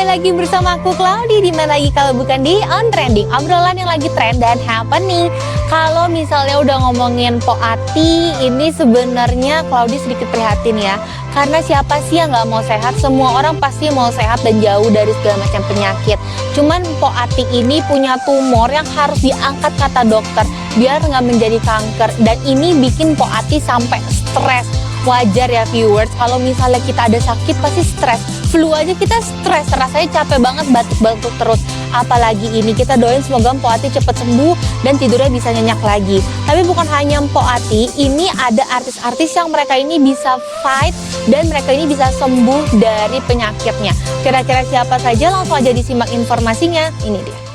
kembali lagi bersama aku Claudi. Di mana lagi kalau bukan di On Trending, obrolan yang lagi trend dan happening. Kalau misalnya udah ngomongin Poati, ini sebenarnya Claudi sedikit prihatin ya. Karena siapa sih yang nggak mau sehat? Semua orang pasti mau sehat dan jauh dari segala macam penyakit. Cuman Poati ini punya tumor yang harus diangkat kata dokter biar nggak menjadi kanker. Dan ini bikin Poati sampai stres. Wajar ya viewers, kalau misalnya kita ada sakit pasti stres. Flu aja kita stres, rasanya capek banget batuk-batuk terus. Apalagi ini, kita doain semoga Poati cepat sembuh dan tidurnya bisa nyenyak lagi. Tapi bukan hanya Poati, ini ada artis-artis yang mereka ini bisa fight dan mereka ini bisa sembuh dari penyakitnya. Kira-kira siapa saja? Langsung aja disimak informasinya, ini dia.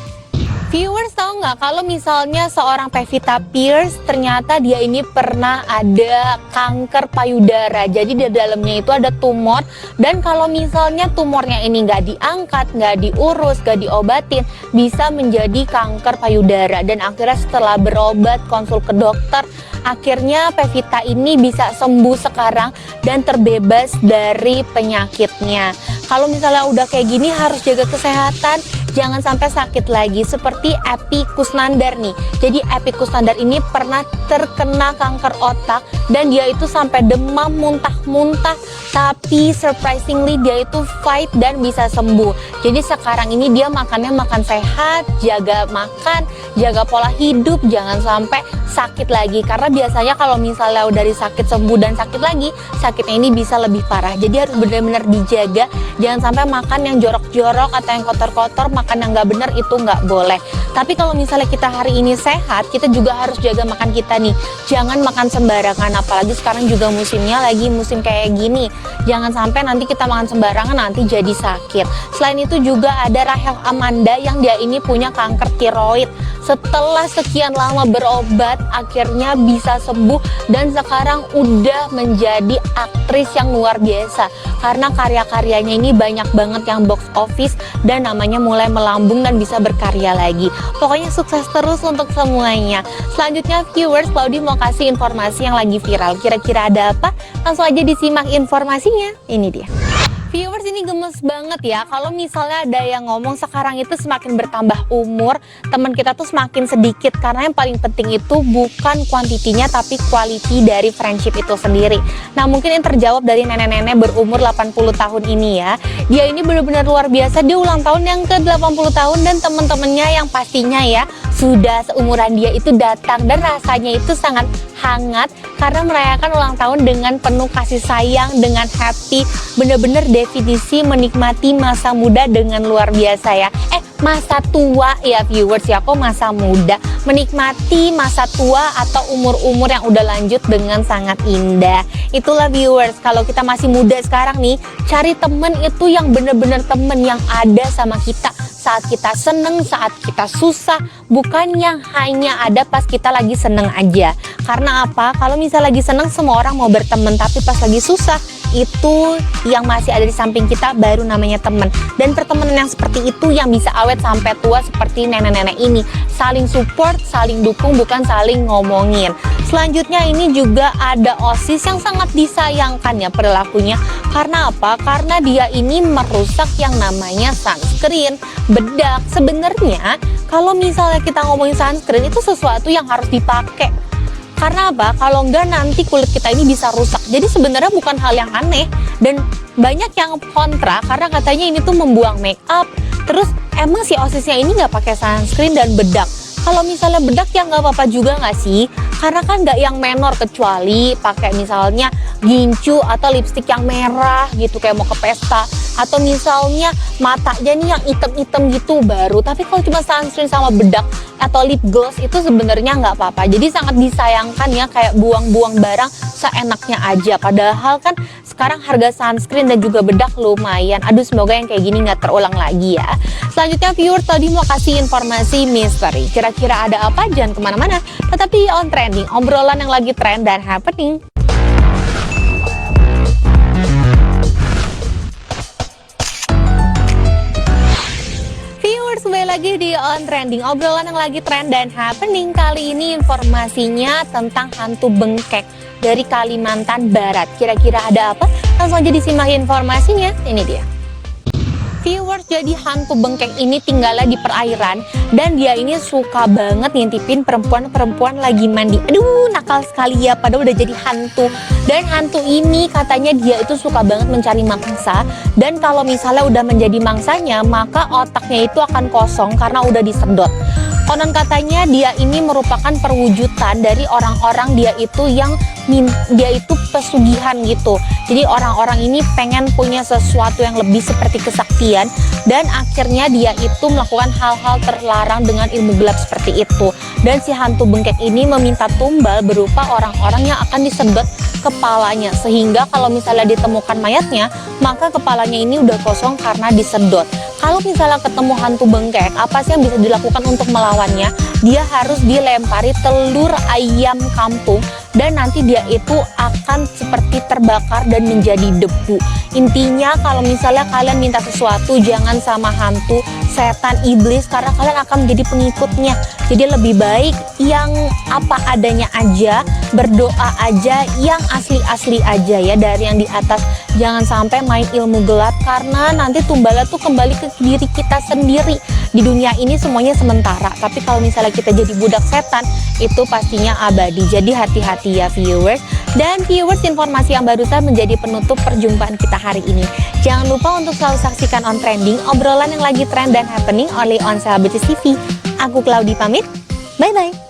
Viewers tahu nggak kalau misalnya seorang Pevita Pierce ternyata dia ini pernah ada kanker payudara. Jadi di dalamnya itu ada tumor, dan kalau misalnya tumornya ini nggak diangkat, nggak diurus, nggak diobatin, bisa menjadi kanker payudara. Dan akhirnya setelah berobat, konsul ke dokter, akhirnya Pevita ini bisa sembuh sekarang dan terbebas dari penyakitnya. Kalau misalnya udah kayak gini harus jaga kesehatan, jangan sampai sakit lagi. Seperti Epy Kusnandar nih. Jadi Epy Kusnandar ini pernah terkena kanker otak dan dia itu sampai demam, muntah-muntah, tapi surprisingly dia itu fight dan bisa sembuh. Jadi sekarang ini dia makannya makan sehat, jaga makan, jaga pola hidup, jangan sampai sakit lagi. Karena biasanya kalau misalnya udah dari sakit sembuh dan sakit lagi, sakitnya ini bisa lebih parah. Jadi harus benar-benar dijaga, jangan sampai makan yang jorok-jorok atau yang kotor-kotor, makan yang nggak benar itu nggak boleh. Tapi kalau misalnya kita hari ini sehat, kita juga harus jaga makan kita nih. Jangan makan sembarangan, apalagi sekarang juga musimnya lagi musim kayak gini. Jangan sampai nanti kita makan sembarangan nanti jadi sakit. Selain itu juga ada Rachel Amanda yang dia ini punya kanker tiroid. Setelah sekian lama berobat, akhirnya bisa sembuh dan sekarang udah menjadi aktris yang luar biasa. Karena karya-karyanya ini banyak banget yang box office dan namanya mulai melambung dan bisa berkarya lagi. Pokoknya sukses terus untuk semuanya. Selanjutnya viewers, Claudi mau kasih informasi yang lagi viral. Kira-kira ada apa? Langsung aja disimak informasinya. Ini dia. Viewers, ini gemes banget ya. Kalau misalnya ada yang ngomong sekarang itu semakin bertambah umur, teman kita tuh semakin sedikit. Karena yang paling penting itu bukan kuantitinya tapi quality dari friendship itu sendiri. Nah mungkin yang terjawab dari nenek-nenek berumur 80 tahun ini ya. Dia ini benar-benar luar biasa. Dia ulang tahun yang ke 80 tahun dan teman-temannya yang pastinya ya sudah seumuran dia itu datang. Dan rasanya itu sangat hangat karena merayakan ulang tahun dengan penuh kasih sayang, dengan happy. Bener-bener definisi menikmati masa muda dengan luar biasa ya. Masa tua ya viewers ya, kok masa muda. Menikmati masa tua atau umur-umur yang udah lanjut dengan sangat indah. Itulah viewers, kalau kita masih muda sekarang nih, cari temen itu yang bener-bener temen yang ada sama kita saat kita seneng, saat kita susah, bukan yang hanya ada pas kita lagi seneng aja. Karena apa? Kalau misalnya lagi seneng semua orang mau berteman, tapi pas lagi susah itu yang masih ada di samping kita baru namanya teman. Dan pertemanan yang seperti itu yang bisa awet sampai tua seperti nenek-nenek ini. Saling support, saling dukung, bukan saling ngomongin. Selanjutnya ini juga ada OSIS yang sangat disayangkan ya perilakunya. Karena apa? Karena dia ini merusak yang namanya sunscreen, bedak. Sebenarnya kalau misalnya kita ngomongin sunscreen itu sesuatu yang harus dipakai. Karena apa? Kalau enggak nanti kulit kita ini bisa rusak. Jadi sebenarnya bukan hal yang aneh. Dan banyak yang kontra karena katanya ini tuh membuang make up. Terus emang si OSISnya ini nggak pakai sunscreen dan bedak. Kalau misalnya bedak ya nggak apa-apa juga nggak sih? Karena kan nggak yang menor, kecuali pakai misalnya gincu atau lipstik yang merah gitu kayak mau ke pesta. Atau misalnya matanya nih yang item-item gitu baru. Tapi kalau cuma sunscreen sama bedak atau lip gloss itu sebenarnya nggak apa-apa. Jadi sangat disayangkan ya, kayak buang-buang barang seenaknya aja. Padahal kan sekarang harga sunscreen dan juga bedak lumayan. Aduh, semoga yang kayak gini nggak terulang lagi ya. Selanjutnya viewer, tadi mau kasih informasi misteri. Kira-kira ada apa? Jangan kemana-mana. Tetapi On Trending, obrolan yang lagi trend dan happening. Kembali lagi di On Trending, obrolan yang lagi trend dan happening. Kali ini informasinya tentang hantu bengkek dari Kalimantan Barat. Kira-kira ada apa? Langsung aja disimak informasinya, ini dia. Viewers, jadi hantu bengkek ini tinggalnya di perairan dan dia ini suka banget ngintipin perempuan-perempuan lagi mandi. Aduh, nakal sekali ya, padahal udah jadi hantu. Dan hantu ini katanya dia itu suka banget mencari mangsa, dan kalau misalnya udah menjadi mangsanya, maka otaknya itu akan kosong karena udah disedot. Konon katanya dia ini merupakan perwujudan dari orang-orang dia itu pesugihan gitu. Jadi orang-orang ini pengen punya sesuatu yang lebih seperti kesaktian, dan akhirnya dia itu melakukan hal-hal terlarang dengan ilmu gelap seperti itu. Dan si hantu bengkek ini meminta tumbal berupa orang-orang yang akan disedot kepalanya, sehingga kalau misalnya ditemukan mayatnya, maka kepalanya ini udah kosong karena disedot. Kalau misalnya ketemu hantu bengkek, apa sih yang bisa dilakukan untuk melawannya? Dia harus dilempari telur ayam kampung, dan nanti dia itu akan seperti terbakar dan menjadi debu. Intinya kalau misalnya kalian minta sesuatu, jangan sama hantu, setan, iblis, karena kalian akan menjadi pengikutnya. Jadi lebih baik yang apa adanya aja, berdoa aja, yang asli-asli aja ya, dari yang di atas. Jangan sampai main ilmu gelap, karena nanti tumbalnya tuh kembali ke diri kita sendiri. Di dunia ini semuanya sementara, tapi kalau misalnya kita jadi budak setan, itu pastinya abadi. Jadi hati-hati ya viewers. Dan viewers, informasi yang barusan menjadi penutup perjumpaan kita hari ini. Jangan lupa untuk selalu saksikan On Trending, obrolan yang lagi trend dan happening only on Celebrity TV. Aku Claudi pamit, bye-bye.